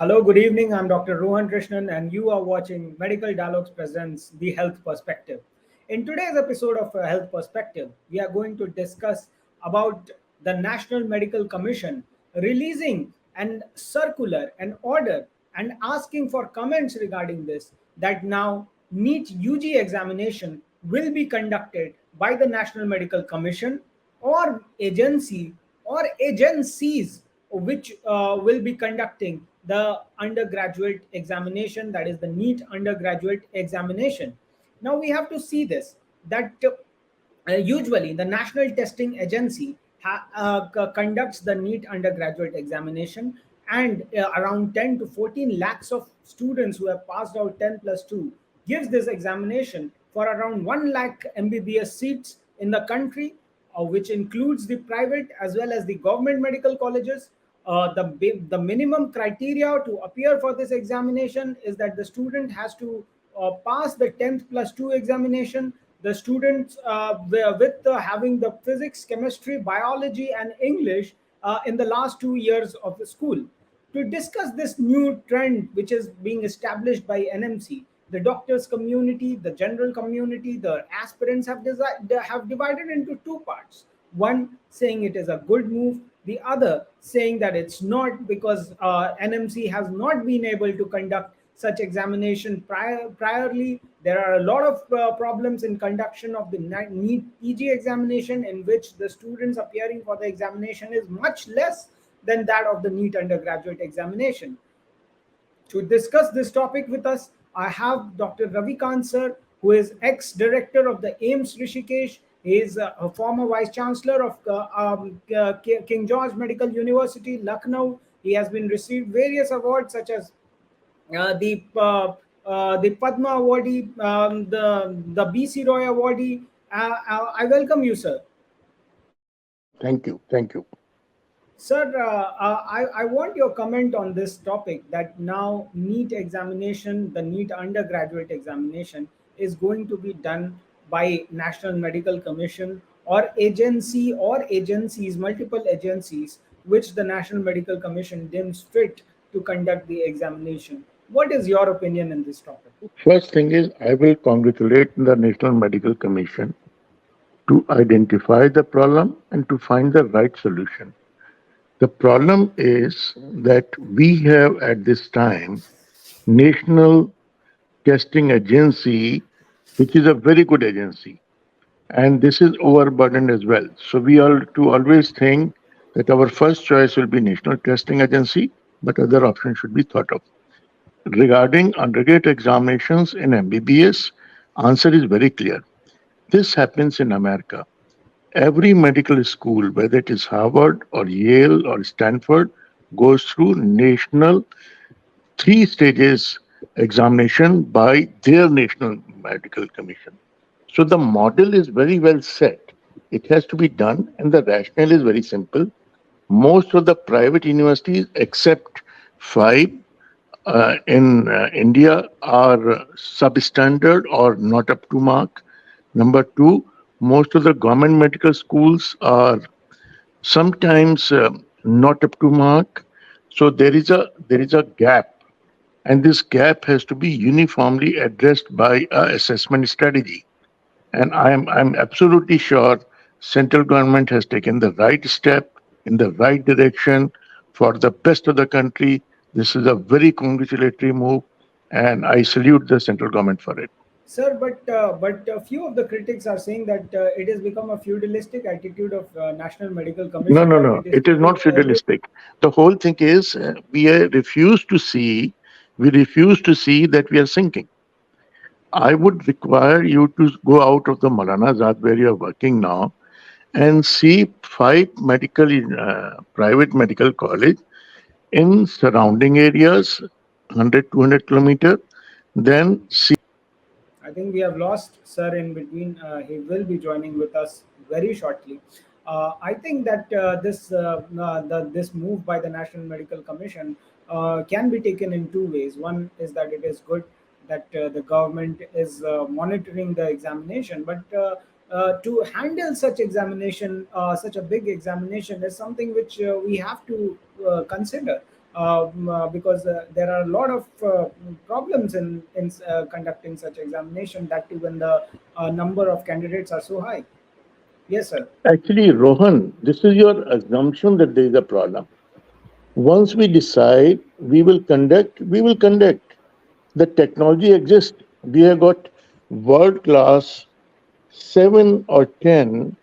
Hello, good evening. I'm Dr. Rohan Krishnan, and you are watching Medical Dialogues Presents The Health Perspective. In today's episode of Health Perspective, we are going to discuss about the National Medical Commission releasing an circular, an order, and asking for comments regarding this. That now NEET-uG examination will be conducted by the National Medical Commission or agency or agencies which will be conducting the undergraduate examination, that is the NEET undergraduate examination. Now we have to see this that usually the National Testing Agency conducts the NEET undergraduate examination, and around 10 to 14 lakhs of students who have passed out 10 plus 2 gives this examination for around 1 lakh MBBS seats in the country, which includes the private as well as the government medical colleges. The minimum criteria to appear for this examination is that the student has to pass the 10th plus 2 examination. The students with having the physics, chemistry, biology, and English in the last 2 years of the school. To discuss this new trend which is being established by NMC, the doctors community, the general community, the aspirants have divided into two parts. One saying it is a good move, the other saying that it's not, because NMC has not been able to conduct such examination priorly. There are a lot of problems in conduction of the NEET PG examination, in which the students appearing for the examination is much less than that of the NEET undergraduate examination. To discuss this topic with us, I have Dr. Ravi Kant sir, who is ex-director of the AIMS Rishikesh. He is a former vice chancellor of King George Medical University, Lucknow. He has been received various awards such as the Padma Awardee, the BC Roy Awardee. I welcome you, sir. Thank you. Thank you. Sir, I want your comment on this topic, that now NEET examination, the NEET undergraduate examination, is going to be done by National Medical Commission or agency or agencies, multiple agencies, which the National Medical Commission deems fit to conduct the examination. What is your opinion in this topic? First thing is, I will congratulate the National Medical Commission to identify the problem and to find the right solution. The problem is that we have at this time National Testing Agency, which is a very good agency, and this is overburdened as well. So we all to always think that our first choice will be National Testing Agency, but other options should be thought of. Regarding undergraduate examinations in MBBS, answer is very clear. This happens in America. Every medical school, whether it is Harvard or Yale or Stanford, goes through national 3 stages examination by their National Medical Commission. So the model is very well set. It has to be done, and the rationale is very simple. Most of the private universities, except 5 in India, are substandard or not up to mark. Number 2, most of the government medical schools are sometimes not up to mark. So there is a gap, and this gap has to be uniformly addressed by a assessment strategy. And I'm absolutely sure central government has taken the right step in the right direction for the best of the country. This is a very congratulatory move, and I salute the central government for it. Sir, but a few of the critics are saying that it has become a feudalistic attitude of National Medical No, Commission, no, that no. it is It is giving not every. feudalistic. The whole thing is we refuse to see that we are sinking. I would require you to go out of the Maulana Azad where you are working now and see 5 private medical college in surrounding areas, 100, 200 kilometer. Then see. I think we have lost Sir in between. He will be joining with us very shortly. I think that this move by the National Medical Commission can be taken in two ways. One is that it is good that the government is monitoring the examination, but to handle such examination, such a big examination, is something which we have to consider. because there are a lot of problems in conducting such examination, that too when the number of candidates are so high. Yes, sir. Actually, Rohan, this is your assumption that there is a problem. Once we decide we will conduct. The technology exists. We have got world class 7 or 10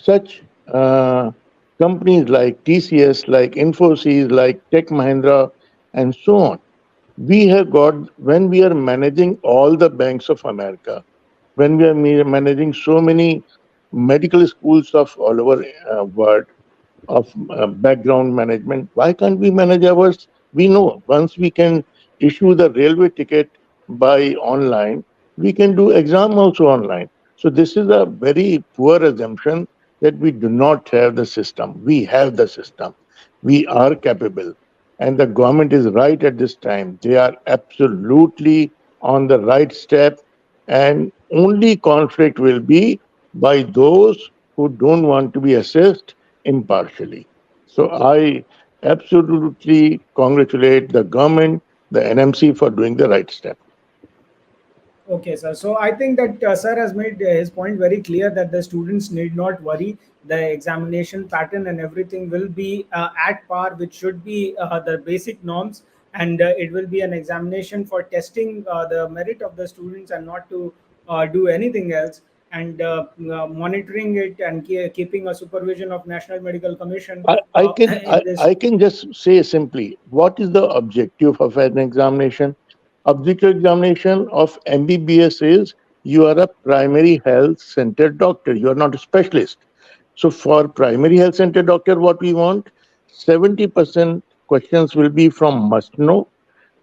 such companies like TCS, like Infosys, like Tech Mahindra, and so on. We have got, when we are managing all the banks of America, when we are managing so many medical schools of all over world, of background management. Why can't we manage ours? We know once we can issue the railway ticket by online, we can do exam also online. So this is a very poor assumption that we do not have the system. We have the system. We are capable. And the government is right at this time. They are absolutely on the right step. And only conflict will be by those who don't want to be assessed impartially. So I absolutely congratulate the government, the NMC for doing the right step. Okay, sir. So I think that sir has made his point very clear that the students need not worry. The examination pattern and everything will be at par, which should be the basic norms, and it will be an examination for testing the merit of the students and not to do anything else. And monitoring it and keeping a supervision of National Medical Commission in this. I can just say simply what is the objective of an examination? Objective examination of MBBS is you are a primary health center doctor. You are not a specialist. So for primary health center doctor, what we want 70% questions will be from must know,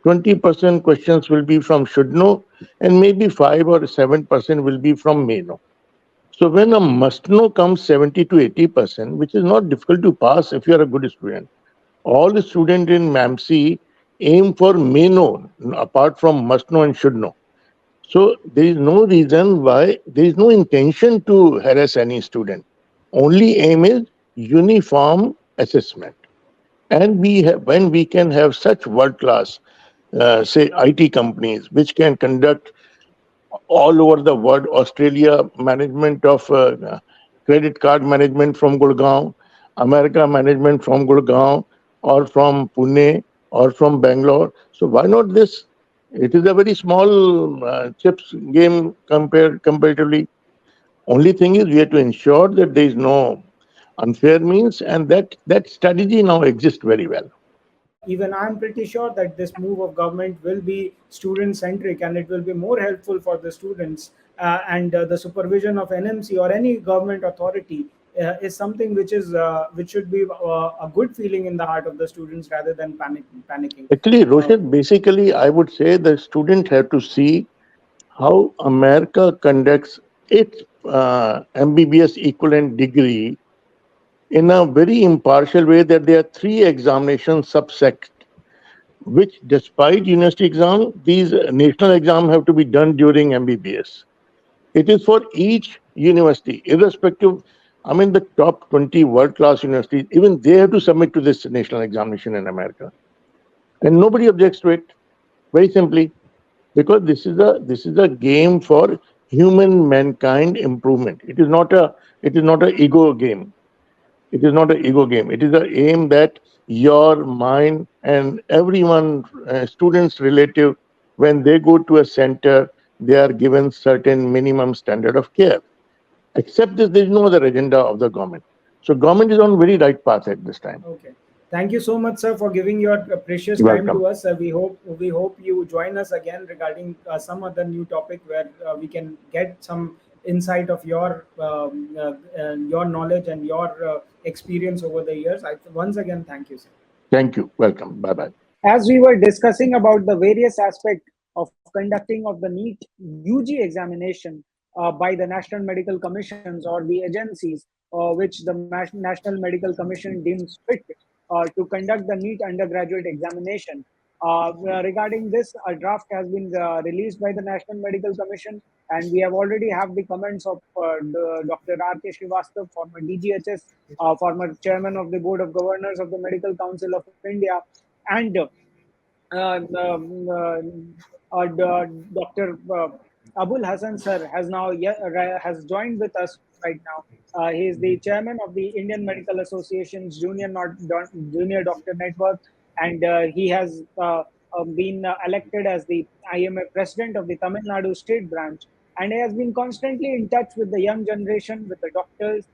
20% questions will be from should know, and maybe 5 or 7% will be from may know. So when a must know comes 70 to 80%, which is not difficult to pass if you are a good student, all the students in MAMC aim for may know apart from must know and should know. So there is no reason why, there is no intention to harass any student. Only aim is uniform assessment. And we have, when we can have such world class, say IT companies, which can conduct all over the world. Australia management of credit card management from Gurgaon, America management from Gurgaon or from Pune or from Bangalore. So why not this? It is a very small chips game comparatively. Only thing is we have to ensure that there is no unfair means, and that strategy now exists very well. Even I'm pretty sure that this move of government will be student centric, and it will be more helpful for the students, and the supervision of NMC or any government authority is something which should be a good feeling in the heart of the students rather than panicking. Actually, uh, Roshan, basically, I would say the student have to see how America conducts its MBBS equivalent degree in a very impartial way, that there are three examination subsect, which despite university exam, these national exam have to be done during MBBS. It is for each university, irrespective. I mean, the top 20 world-class universities, even they have to submit to this national examination in America. And nobody objects to it, very simply, because this is a game for human mankind improvement. It is not a ego game. It is not an ego game. It is an aim that your mind and everyone, students, relative, when they go to a center, they are given certain minimum standard of care. Except this, there is no other agenda of the government. So government is on very right path at this time. Okay. Thank you so much, sir, for giving your precious time Welcome. to us. We hope you join us again regarding some other new topic where we can get some insight of your knowledge and your experience over the years. Once again, thank you, sir. Thank you. Welcome. Bye bye. As we were discussing about the various aspects of conducting of the NEET UG examination by the National Medical Commissions or the agencies which the National Medical Commission deems fit to conduct the NEET undergraduate examination. Regarding this, a draft has been released by the National Medical Commission, and we have already have the comments of Dr. R.K. Srivastav, former DGHS, former chairman of the Board of Governors of the Medical Council of India, and Dr. Abul Hassan sir has joined with us right now. He is the chairman of the Indian Medical Association's Junior Doctor Network, and he has been elected as the IMA president of the Tamil Nadu state branch, and he has been constantly in touch with the young generation, with the doctors,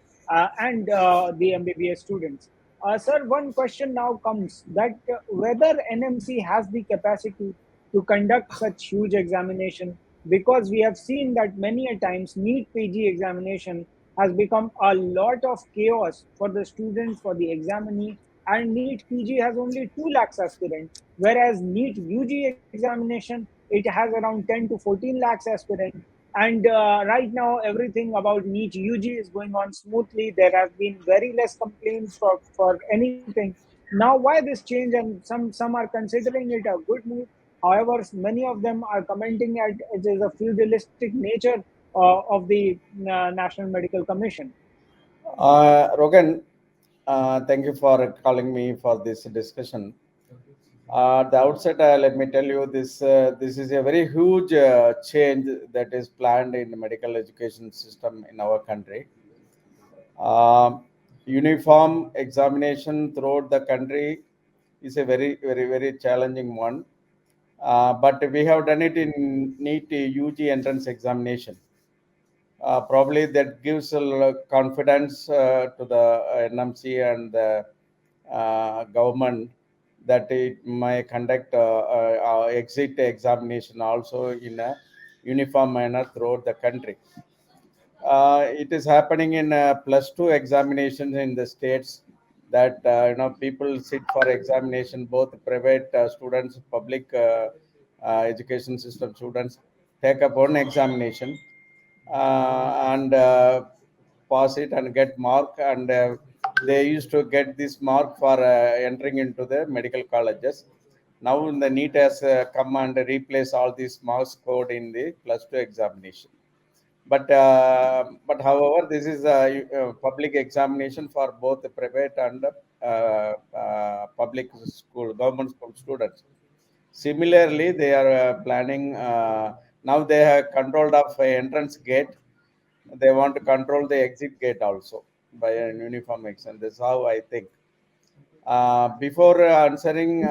and the MBBS students. Sir, one question now comes that whether NMC has the capacity to conduct such huge examination, because we have seen that many a times NEET PG examination has become a lot of chaos for the students, for the examinee, and NEET PG has only 2 lakhs aspirants, whereas NEET UG examination, it has around 10 to 14 lakhs aspirants. And right now, everything about NEET UG is going on smoothly. There have been very less complaints for anything. Now, why this change? And some are considering it a good move. However, many of them are commenting at it is a feudalistic nature of the National Medical Commission. Rogan, thank you for calling me for this discussion. At the outset, let me tell you this is a very huge change that is planned in the medical education system in our country. Uniform examination throughout the country is a very challenging one. But we have done it in NEET UG entrance examination. Probably that gives a lot of confidence to the NMC and the government that it may conduct exit examination also in a uniform manner throughout the country. It is happening in plus two examinations in the states that people sit for examination, both private students, public education system students take up one examination and pass it and get mark, and they used to get this mark for entering into the medical colleges. Now the NEET has come and replace all these marks scored in the plus two examination. But however, this is a public examination for both the private and public school, government school students. Similarly, they are planning now they have controlled of entrance gate. They want to control the exit gate also by an uniform exam. This is how I think. Before answering,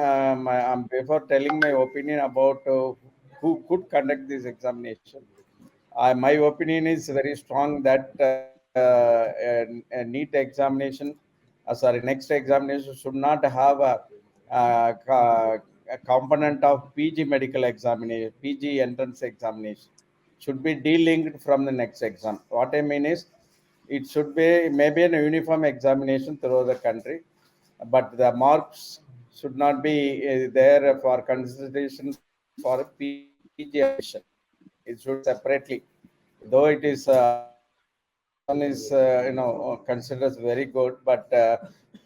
before telling my opinion about who could conduct this examination, my opinion is very strong that a NEET examination, next examination should not have a component of PG medical examination, PG entrance examination. Should be delinked from the next exam. What I mean is, it should be maybe a uniform examination throughout the country, but the marks should not be there for consideration for PG admission. It should be separately, though it is this one is considered as very good, but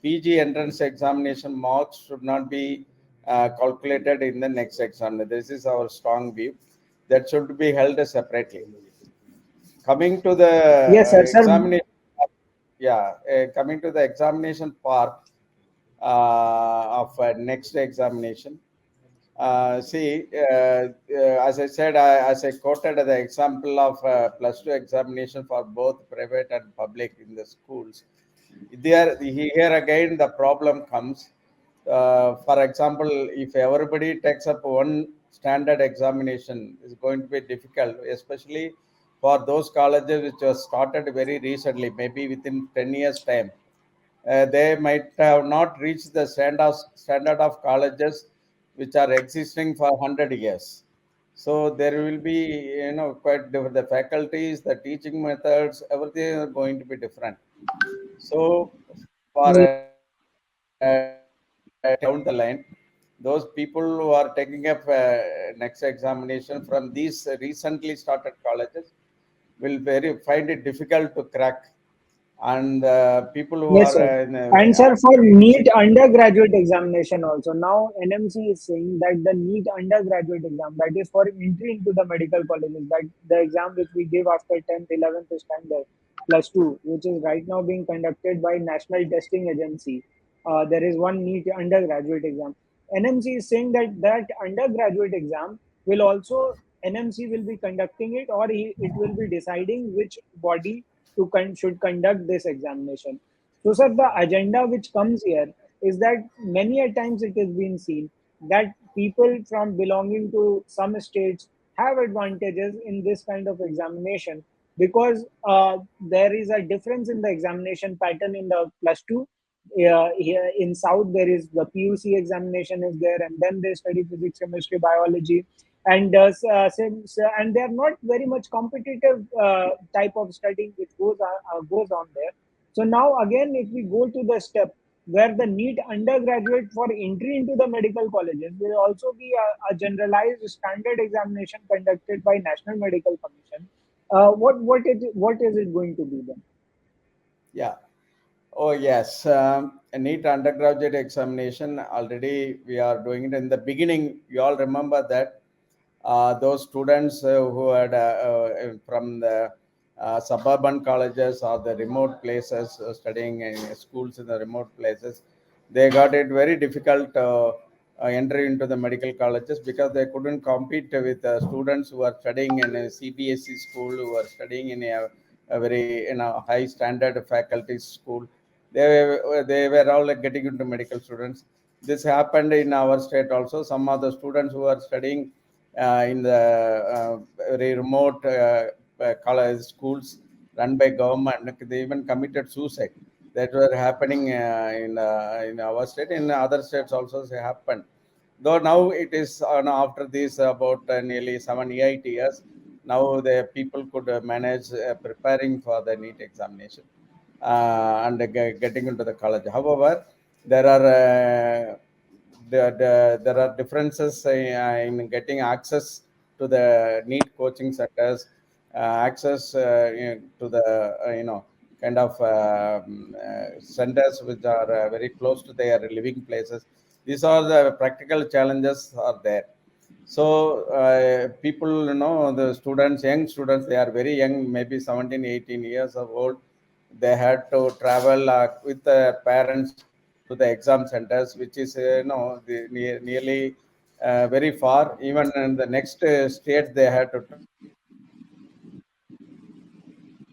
PG entrance examination marks should not be calculated in the next exam. This is our strong view. That should be held separately. Coming to the Yes, sir. Sir, examination, yeah, coming to the examination part of next examination. As I said, as I quoted the example of plus two examination for both private and public in the schools, here again the problem comes. For example, if everybody takes up one standard examination, is going to be difficult, especially for those colleges which were started very recently, maybe within 10 years time. They might have not reached the standard of colleges which are existing for 100 years. So there will be, quite different. The faculties, the teaching methods, everything are going to be different. So for down the line, those people who are taking up next examination from these recently started colleges will very find it difficult to crack, and people who yes, are sir. in And sir, for NEET undergraduate examination also, now NMC is saying that the NEET undergraduate exam, that is for entry into the medical colleges, that the exam which we give after 10th, 11th standard, plus 2, which is right now being conducted by National Testing Agency. There is one NEET undergraduate exam. NMC is saying that undergraduate exam will also NMC will be conducting it, or it will be deciding which body should conduct this examination. So, sir, the agenda which comes here is that many a times it has been seen that people from belonging to some states have advantages in this kind of examination because there is a difference in the examination pattern in the plus two. Here in South, there is the PUC examination is there, and then they study physics, chemistry, biology, and and they are not very much competitive type of studying which goes on there. So now again, if we go to the step where the NEET undergraduate for entry into the medical colleges will also be a generalized standard examination conducted by National Medical Commission. What is it going to be then? Yeah. Oh, yes. A NEET undergraduate examination, already we are doing it in the beginning. You all remember that those students who had from the suburban colleges or the remote places, studying in schools in the remote places, they got it very difficult entry into the medical colleges because they couldn't compete with students who are studying in a CBSE school, who are studying in a very high standard faculty school. They were all like getting into medical students. This happened in our state also. Some of the students who are studying in the very remote college schools run by government, they even committed suicide. That were happening in our state. In other states also they happened. Though now it is after this about nearly 7 8 years, now the people could manage preparing for the NEET examination and getting into the college. However, there are there are differences in getting access to the NEET coaching centers, access to the kind of centers which are very close to their living places. These are the practical challenges are there. So people, the students, young students, they are very young, maybe 17 18 years of old. They had to travel with parents to the exam centers, which is nearly very far. Even in the next state they had to travel.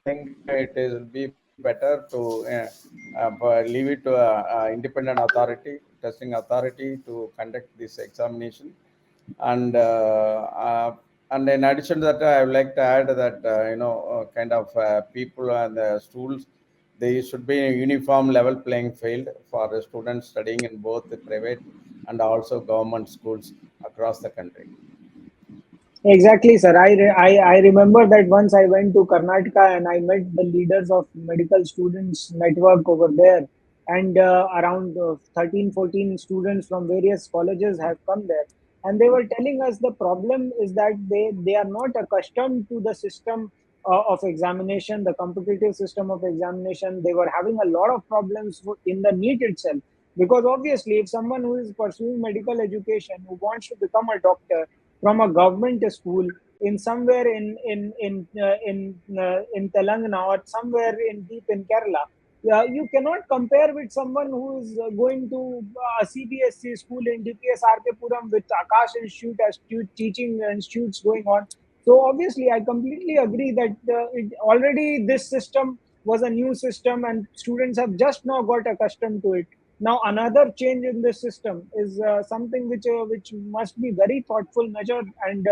Think it will be better to leave it to independent authority, testing authority, to conduct this examination. And and in addition to that, I would like to add that kind of people and the schools, they should be a uniform level playing field for the students studying in both the private and also government schools across the country. Exactly, sir. I remember that once I went to Karnataka and I met the leaders of medical students network over there, and around 13, 14 students from various colleges have come there, and they were telling us the problem is that they are not accustomed to the system of examination, the competitive system of examination. They were having a lot of problems in the NEET itself, because obviously, if someone who is pursuing medical education who wants to become a doctor from a government school in somewhere in Telangana or somewhere in deep in Kerala. Yeah, you cannot compare with someone who is going to a CBSE school in DPS RK Puram with Akash Institute as teaching institutes going on. So obviously, I completely agree that already this system was a new system and students have just now got accustomed to it. Now, another change in this system is something which must be very thoughtful measured, and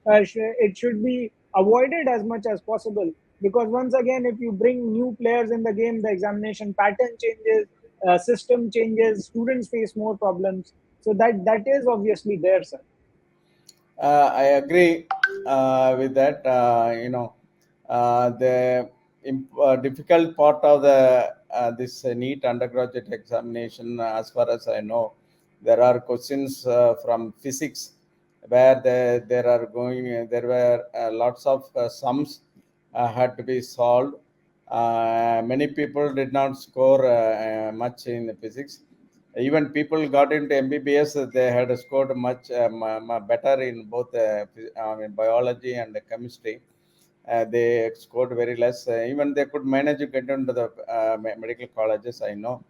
it should be avoided as much as possible. Because once again, if you bring new players in the game, the examination pattern changes, system changes, students face more problems. So that is obviously there, sir. I agree with that. The difficult part of the this NEET undergraduate examination, as far as I know, there are questions from physics where there are going. There were lots of sums had to be solved. Many people did not score much in physics. Even people got into MBBS, they had scored much better in both biology and chemistry. They scored very less. Even they could manage to get into the medical colleges, I know.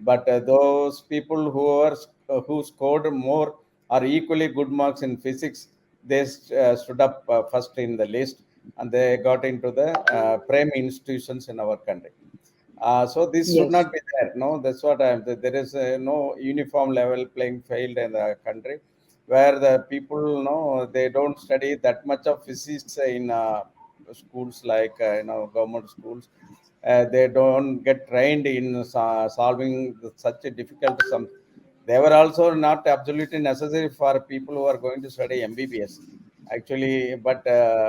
But those people who scored more or equally good marks in physics, they stood up first in the list, and they got into the prime institutions in our country. So this should Yes. not be there. No, that's what I'm. There is no uniform level playing field in the country, where the people they don't study that much of physics in schools like government schools. They don't get trained in solving such a difficult sum. They were also not absolutely necessary for people who are going to study MBBS actually, but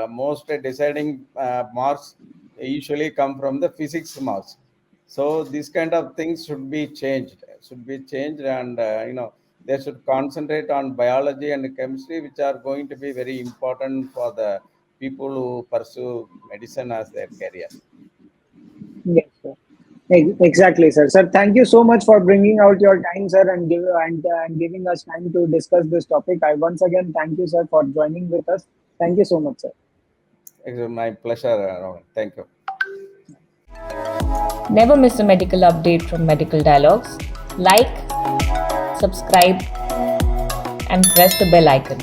most deciding marks usually come from the physics marks. So these kind of things should be changed, and they should concentrate on biology and chemistry, which are going to be very important for the people who pursue medicine as their career. Yes, sir. Exactly, sir. Sir, thank you so much for bringing out your time, sir, and giving us time to discuss this topic. I once again thank you, sir, for joining with us. Thank you so much, sir. It's my pleasure, Rohan. Thank you. Never miss a medical update from Medical Dialogues. Like, subscribe, and press the bell icon.